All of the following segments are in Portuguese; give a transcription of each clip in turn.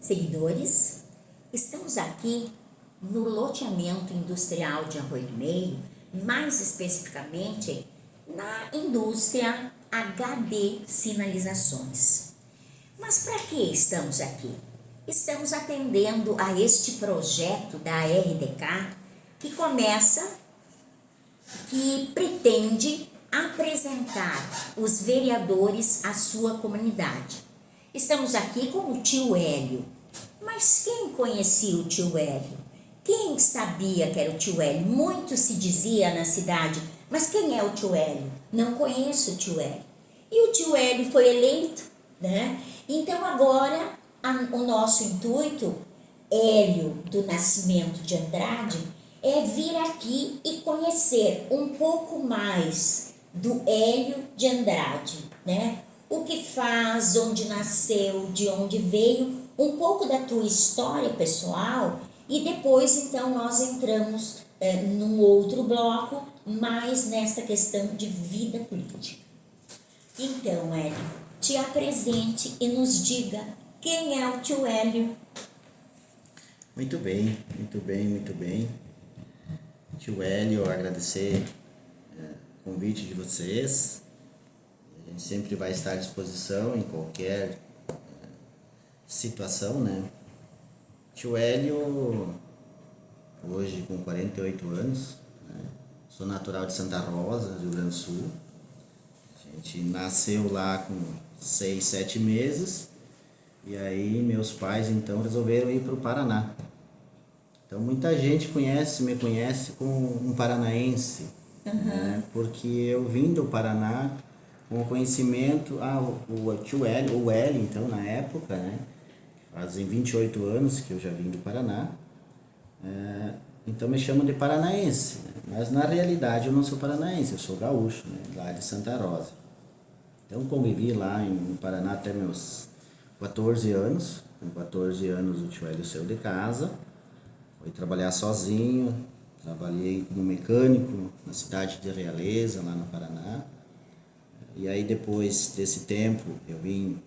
Seguidores, estamos aqui no loteamento industrial de Arroio do Meio, mais especificamente na indústria HD Sinalizações. Mas para que estamos aqui? Estamos atendendo a este projeto da RDK que pretende apresentar os vereadores à sua comunidade. Estamos aqui com o tio Hélio. Mas quem conhecia o tio Hélio? Quem sabia que era o tio Hélio? Muito se dizia na cidade, mas quem é o tio Hélio? Não conheço o tio Hélio. E o tio Hélio foi eleito, né? Então agora o nosso intuito, Hélio do Nascimento de Andrade, é vir aqui e conhecer um pouco mais do Hélio de Andrade, né? O que faz, onde nasceu, de onde veio, um pouco da tua história pessoal e depois então nós entramos num outro bloco, mais nessa questão de vida política. Então, Hélio, te apresente e nos diga quem é o tio Hélio. Muito bem, muito bem, muito bem. Tio Hélio, agradecer o convite de vocês. A gente sempre vai estar à disposição em qualquer situação, né? Tio Hélio, hoje com 48 anos, né? Sou natural de Santa Rosa, Rio Grande do Sul. A gente nasceu lá com 6, 7 meses e aí meus pais então resolveram ir para o Paraná. Então muita gente me conhece como um paranaense, né? Porque eu vim do Paraná com o conhecimento, o tio Hélio, ou Hélio então na época, né? Fazem 28 anos que eu já vim do Paraná, então me chamam de paranaense, né? Mas na realidade eu não sou paranaense, eu sou gaúcho, né? Lá de Santa Rosa. Então convivi lá no Paraná até meus 14 anos, com 14 anos o tio Hélio saiu de casa, foi trabalhar sozinho, trabalhei como mecânico na cidade de Realeza, lá no Paraná. E aí depois desse tempo eu vim...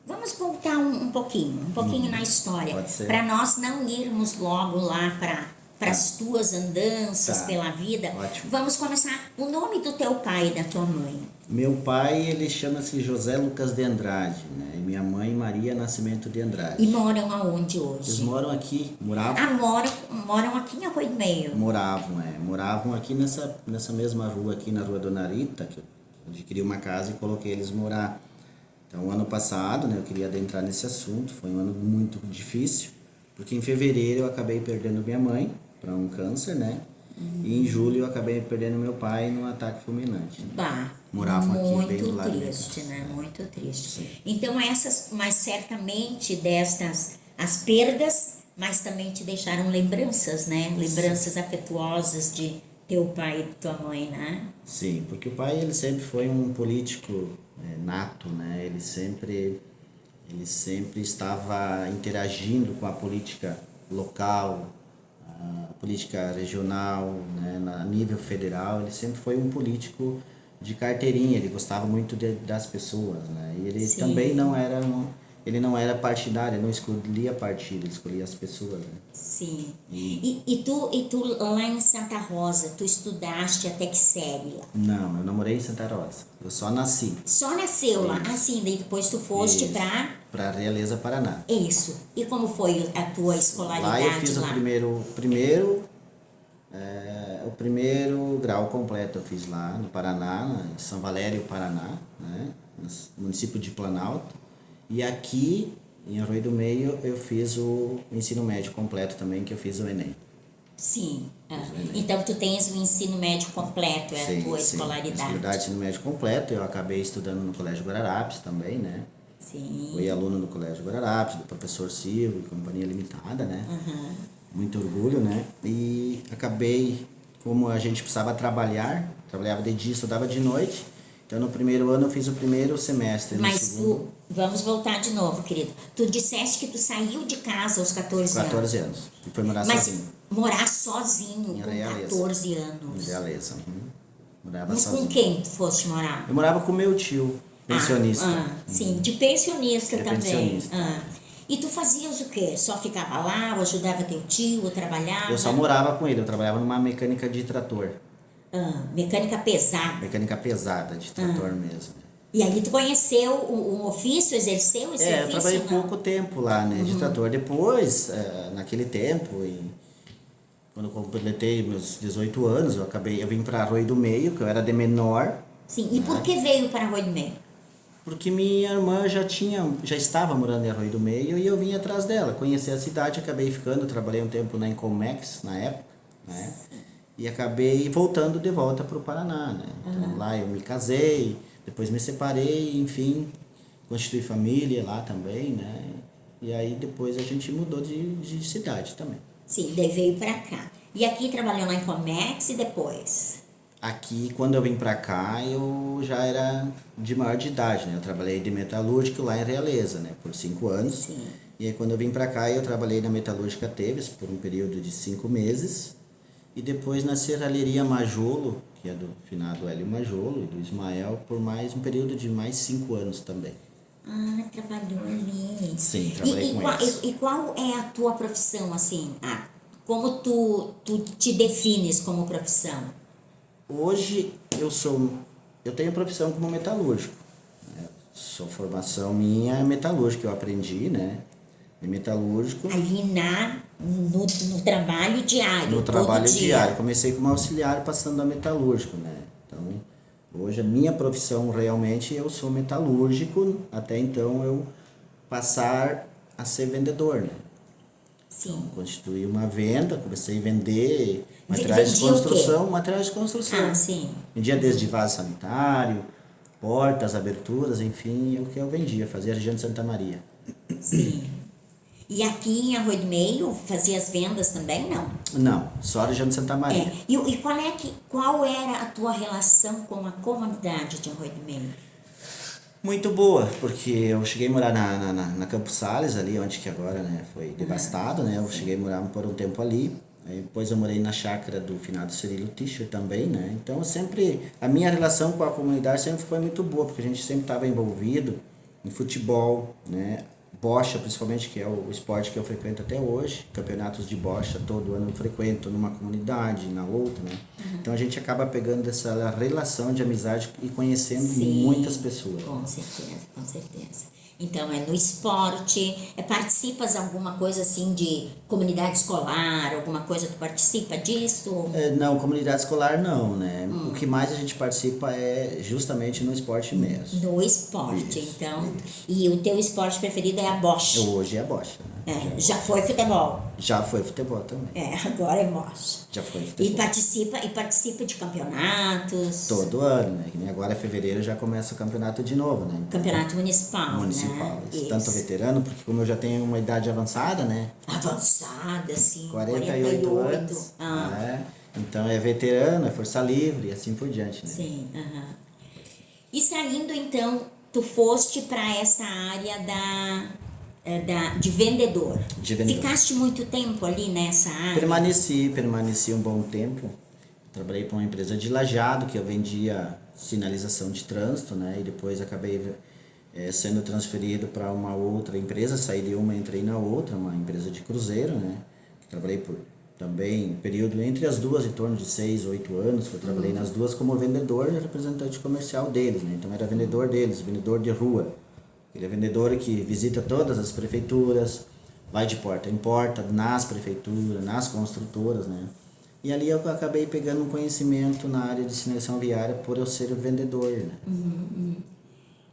Vamos voltar um pouquinho na história, para nós não irmos logo lá para as tuas andanças pela vida. Ótimo. Vamos começar. O nome do teu pai e da tua mãe? Meu pai, ele chama-se José Lucas de Andrade, né? E minha mãe, Maria Nascimento de Andrade. E moram aonde hoje? Eles moram aqui, moravam... moram aqui em Arroio do Meio? Moravam aqui nessa mesma rua aqui, na Rua Dona Rita, que eu adquiri uma casa e coloquei eles morar. Então, ano passado, né, eu queria adentrar nesse assunto, foi um ano muito difícil, porque em fevereiro eu acabei perdendo minha mãe para um câncer, né? E em julho eu acabei perdendo meu pai num ataque fulminante. Bah, moravam aqui bem do lado. Muito triste, né? Muito triste. Sim. Então, mas certamente destas, as perdas, mas também te deixaram lembranças, né? Lembranças Sim. afetuosas de teu pai e de tua mãe, né? Sim, porque o pai, ele sempre foi um político nato, né? Ele sempre estava interagindo com a política local, a política regional, né? A nível federal. Ele sempre foi um político de carteirinha, ele gostava muito das pessoas, né? E ele Sim. também não era partidário, ele não escolhia partido, ele escolhia as pessoas, né? Sim. E tu lá em Santa Rosa, tu estudaste até que série lá? Não, eu não morei em Santa Rosa, eu só nasci. Só nasceu lá? Assim, daí depois tu foste para Realeza, Paraná. Isso. E como foi a tua escolaridade lá? Lá eu fiz o primeiro grau completo, eu fiz lá no Paraná, em São Valério, Paraná, né? No município de Planalto. E aqui, em Arroio do Meio, eu fiz o ensino médio completo também, que eu fiz o Enem. Sim. Então, tu tens o ensino médio completo, a tua escolaridade. Sim, ensino médio completo. Eu acabei estudando no Colégio Guararapes também, né? Sim. Fui aluno do Colégio Guararapes, do professor Silvio, Companhia Limitada, né? Muito orgulho, né? E acabei, como a gente precisava trabalhava de dia, estudava de noite. Então, no primeiro ano, eu fiz o primeiro semestre. Mas vamos voltar de novo, querido. Tu disseste que tu saiu de casa aos 14 anos. 14 anos. E foi morar sozinho. Mas morar sozinho com 14 anos. Em Realeza. Morava Mas sozinho. com quem tu foste morar? Eu morava com meu tio, pensionista. Sim, de pensionista também. Pensionista. E tu fazias o quê? Só ficava lá, ou ajudava teu tio, ou trabalhava? Eu só morava com ele, eu trabalhava numa mecânica de trator. Mecânica pesada. Mecânica pesada, de trator mesmo. E aí tu conheceu o ofício, exerceu esse Eu ofício? trabalhei não? pouco tempo lá, né, de trator. Depois, naquele tempo, quando eu completei meus 18 anos, eu vim para Arroio do Meio, que eu era de menor, Sim, e por que veio para Arroio do Meio? porque minha irmã já estava morando em Arroio do Meio e eu vim atrás dela. Conheci a cidade, acabei ficando, trabalhei um tempo na Incomex na época, né? E acabei voltando de volta para o Paraná, né? Então lá eu me casei, depois me separei, enfim, constituí família lá também, né? E aí depois a gente mudou de cidade também. Sim, daí veio para cá. E aqui trabalhou na Incomex e depois? Aqui, quando eu vim pra cá, eu já era de maior de idade, né? Eu trabalhei de metalúrgico lá em Realeza, né? Por 5 anos. Sim. E aí, quando eu vim pra cá, eu trabalhei na metalúrgica Teves por um período de 5 meses. E depois na serralheria Majolo, que é do finado Hélio Majolo e do Ismael, por mais um período de mais 5 anos também. Ah, trabalhou ali. Sim, trabalhei com eles. E qual é a tua profissão, assim? Como tu te defines como profissão? Hoje eu tenho profissão como metalúrgico, né? Sou formação minha é metalúrgica, eu aprendi, né? É metalúrgico. Ali no trabalho diário, No todo trabalho dia. diário. Comecei como auxiliar passando a metalúrgico, né? Então, hoje a minha profissão realmente eu sou metalúrgico, até então eu passar a ser vendedor, né? Sim. Constituí uma venda, comecei a vender Vendia materiais de construção. Ah, sim. Vendia desde vaso sanitário, portas, aberturas, enfim, é o que eu vendia, fazia região de Santa Maria. Sim. E aqui em Arroio do Meio fazia as vendas também, não? Não, só a região de Santa Maria. E qual era a tua relação com a comunidade de Arroio do Meio? Muito boa, porque eu cheguei a morar na Campos Sales, ali onde que agora, né, foi devastado, né? Eu cheguei a morar por um tempo ali. Aí depois eu morei na chácara do finado Cirilo Tischer também, né? Então a minha relação com a comunidade sempre foi muito boa, porque a gente sempre estava envolvido em futebol, né? Bocha, principalmente, que é o esporte que eu frequento até hoje. Campeonatos de bocha, todo ano eu frequento numa comunidade, na outra, né? Então a gente acaba pegando essa relação de amizade e conhecendo muitas pessoas. Com certeza, com certeza. Então, no esporte, participas alguma coisa assim de comunidade escolar, alguma coisa, tu participa disso? Não, comunidade escolar não, né? O que mais a gente participa é justamente no esporte mesmo. No esporte, Isso, então. isso. E o teu esporte preferido é a bocha? Hoje é bocha, né? Já foi futebol? Já foi futebol também. Agora é bocha. Já foi E futebol. participa de campeonatos? Todo ano, né? Que nem agora é fevereiro já começa o campeonato de novo, né? Então, Campeonato municipal, municipal. né? Tanto veterano, porque como eu já tenho uma idade avançada, né? Avançada, sim. 48 anos. Então é veterano, é força livre e assim por diante, né? Sim, E saindo então, tu foste para essa área de vendedor. De vendedor. Ficaste muito tempo ali nessa área? Permaneci um bom tempo. Trabalhei para uma empresa de lajeado que eu vendia sinalização de trânsito, né? E depois acabei sendo transferido para uma outra empresa, saí de uma e entrei na outra, uma empresa de cruzeiro, né? Trabalhei por também período entre as duas, em torno de 6, 8 anos, que eu trabalhei nas duas como vendedor e representante comercial deles, né? Então era vendedor deles, vendedor de rua. Ele é vendedor que visita todas as prefeituras, vai de porta em porta, nas prefeituras, nas construtoras, né? E ali eu acabei pegando um conhecimento na área de sinalização viária por eu ser vendedor, né?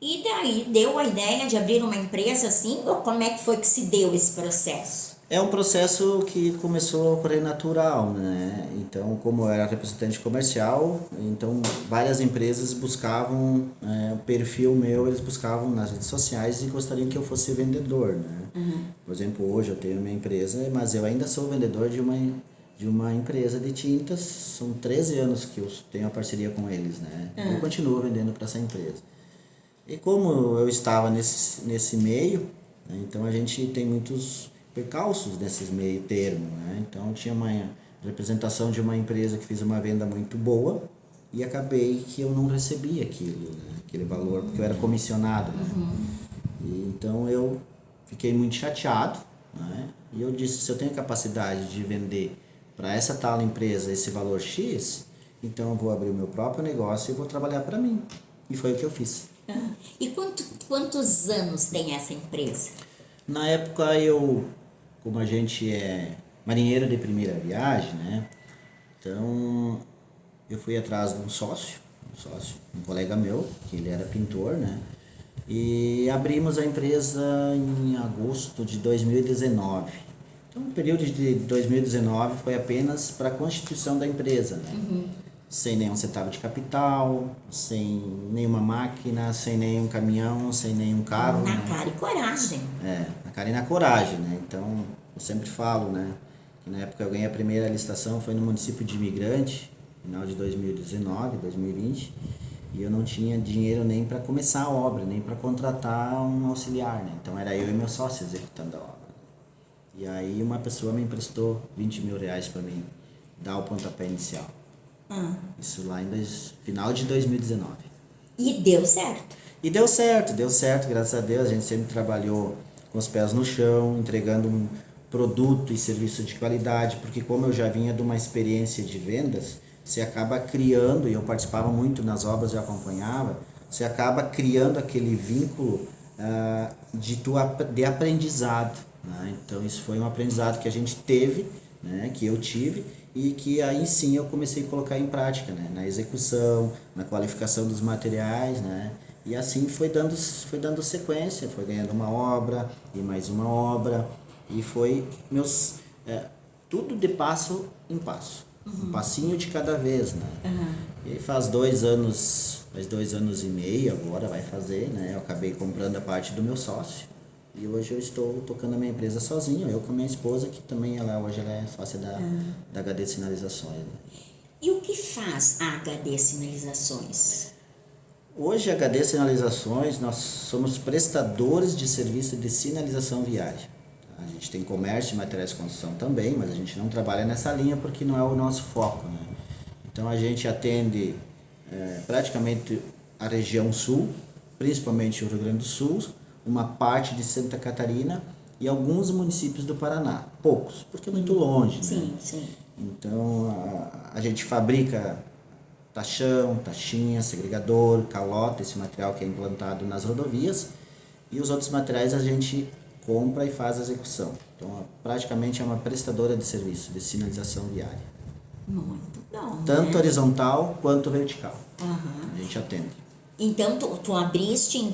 E daí, deu a ideia de abrir uma empresa assim? Ou como é que foi que se deu esse processo? É um processo que começou a ocorrer natural, né? Então, como eu era representante comercial, então várias empresas buscavam o perfil meu, eles buscavam nas redes sociais e gostariam que eu fosse vendedor, né? Por exemplo, hoje eu tenho minha empresa, mas eu ainda sou vendedor de uma empresa de tintas, são 13 anos que eu tenho a parceria com eles, né? Eu continuo vendendo para essa empresa. E como eu estava nesse meio, né, então a gente tem muitos percalços desses meio termo, né? Então tinha uma representação de uma empresa que fez uma venda muito boa e acabei que eu não recebi aquilo, né? Aquele valor, porque eu era comissionado, né? E então eu fiquei muito chateado, né? E eu disse, se eu tenho capacidade de vender para essa tal empresa esse valor X, então eu vou abrir o meu próprio negócio e vou trabalhar para mim. E foi o que eu fiz. E quantos anos tem essa empresa? Na época como a gente é marinheiro de primeira viagem, né? Então eu fui atrás de um sócio, um colega meu, que ele era pintor, né? E abrimos a empresa em agosto de 2019. Então o período de 2019 foi apenas para a constituição da empresa, né? Sem nenhum centavo de capital, sem nenhuma máquina, sem nenhum caminhão, sem nenhum carro. Na né? cara e coragem. Na cara e na coragem, né? Então, eu sempre falo, né? Que na época eu ganhei a primeira licitação, foi no município de Imigrante, final de 2019, 2020, e eu não tinha dinheiro nem para começar a obra, nem para contratar um auxiliar, né? Então, era eu e meu sócio executando a obra. E aí, uma pessoa me emprestou 20 mil reais para mim dar o pontapé inicial. Isso lá em final de 2019. E deu certo. E deu certo, graças a Deus. A gente sempre trabalhou com os pés no chão, entregando um produto e serviço de qualidade, porque como eu já vinha de uma experiência de vendas, você acaba criando, e eu participava muito nas obras, eu acompanhava, você acaba criando aquele vínculo de aprendizado. Né? Então isso foi um aprendizado que a gente teve, né? Que eu tive, e que aí sim eu comecei a colocar em prática, né? Na execução, na qualificação dos materiais, né? E assim foi dando sequência, foi ganhando uma obra e mais uma obra, e foi tudo de passo em passo, um passinho de cada vez, né? E aí faz 2 anos e meio agora vai fazer, né? Eu acabei comprando a parte do meu sócio. E hoje eu estou tocando a minha empresa sozinho, eu com a minha esposa, que também hoje ela é sócia da HD Sinalizações. Né? E o que faz a HD Sinalizações? Hoje a HD Sinalizações, nós somos prestadores de serviço de sinalização viária. A gente tem comércio e materiais de construção também, mas a gente não trabalha nessa linha porque não é o nosso foco. Né? Então a gente atende praticamente a região sul, principalmente o Rio Grande do Sul, uma parte de Santa Catarina e alguns municípios do Paraná. Poucos, porque é muito longe. Sim, né? sim. Então a gente fabrica tachão, taxinha, segregador, calota, esse material que é implantado nas rodovias, e os outros materiais a gente compra e faz a execução. Então praticamente é uma prestadora de serviço de sinalização viária. Muito bom. Tanto horizontal quanto vertical. Aham. A gente atende. Então tu abriste em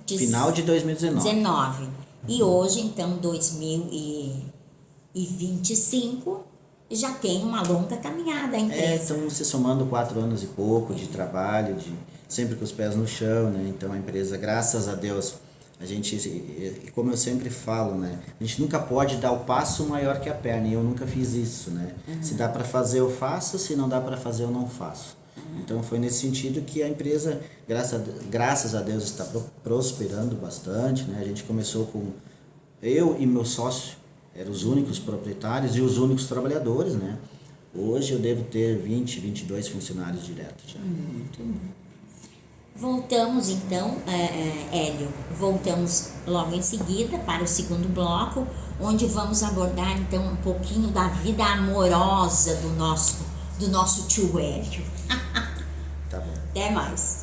Final de 2019. 19. E hoje, então, 2025, já tem uma longa caminhada a empresa. Estamos se somando 4 anos e pouco de trabalho, sempre com os pés no chão, né? Então a empresa, graças a Deus, a gente, como eu sempre falo, né? A gente nunca pode dar o passo maior que a perna, e eu nunca fiz isso, né? Se dá para fazer, eu faço, se não dá para fazer, eu não faço. Então foi nesse sentido que a empresa, graças a Deus, está prosperando bastante, né? A gente começou com eu e meu sócio, eram os únicos proprietários e os únicos trabalhadores, né? Hoje eu devo ter 20, 22 funcionários diretos já. Muito bom. Voltamos então, Hélio, voltamos logo em seguida para o segundo bloco, onde vamos abordar então um pouquinho da vida amorosa do nosso tio Hélio. Tá bom. Até mais.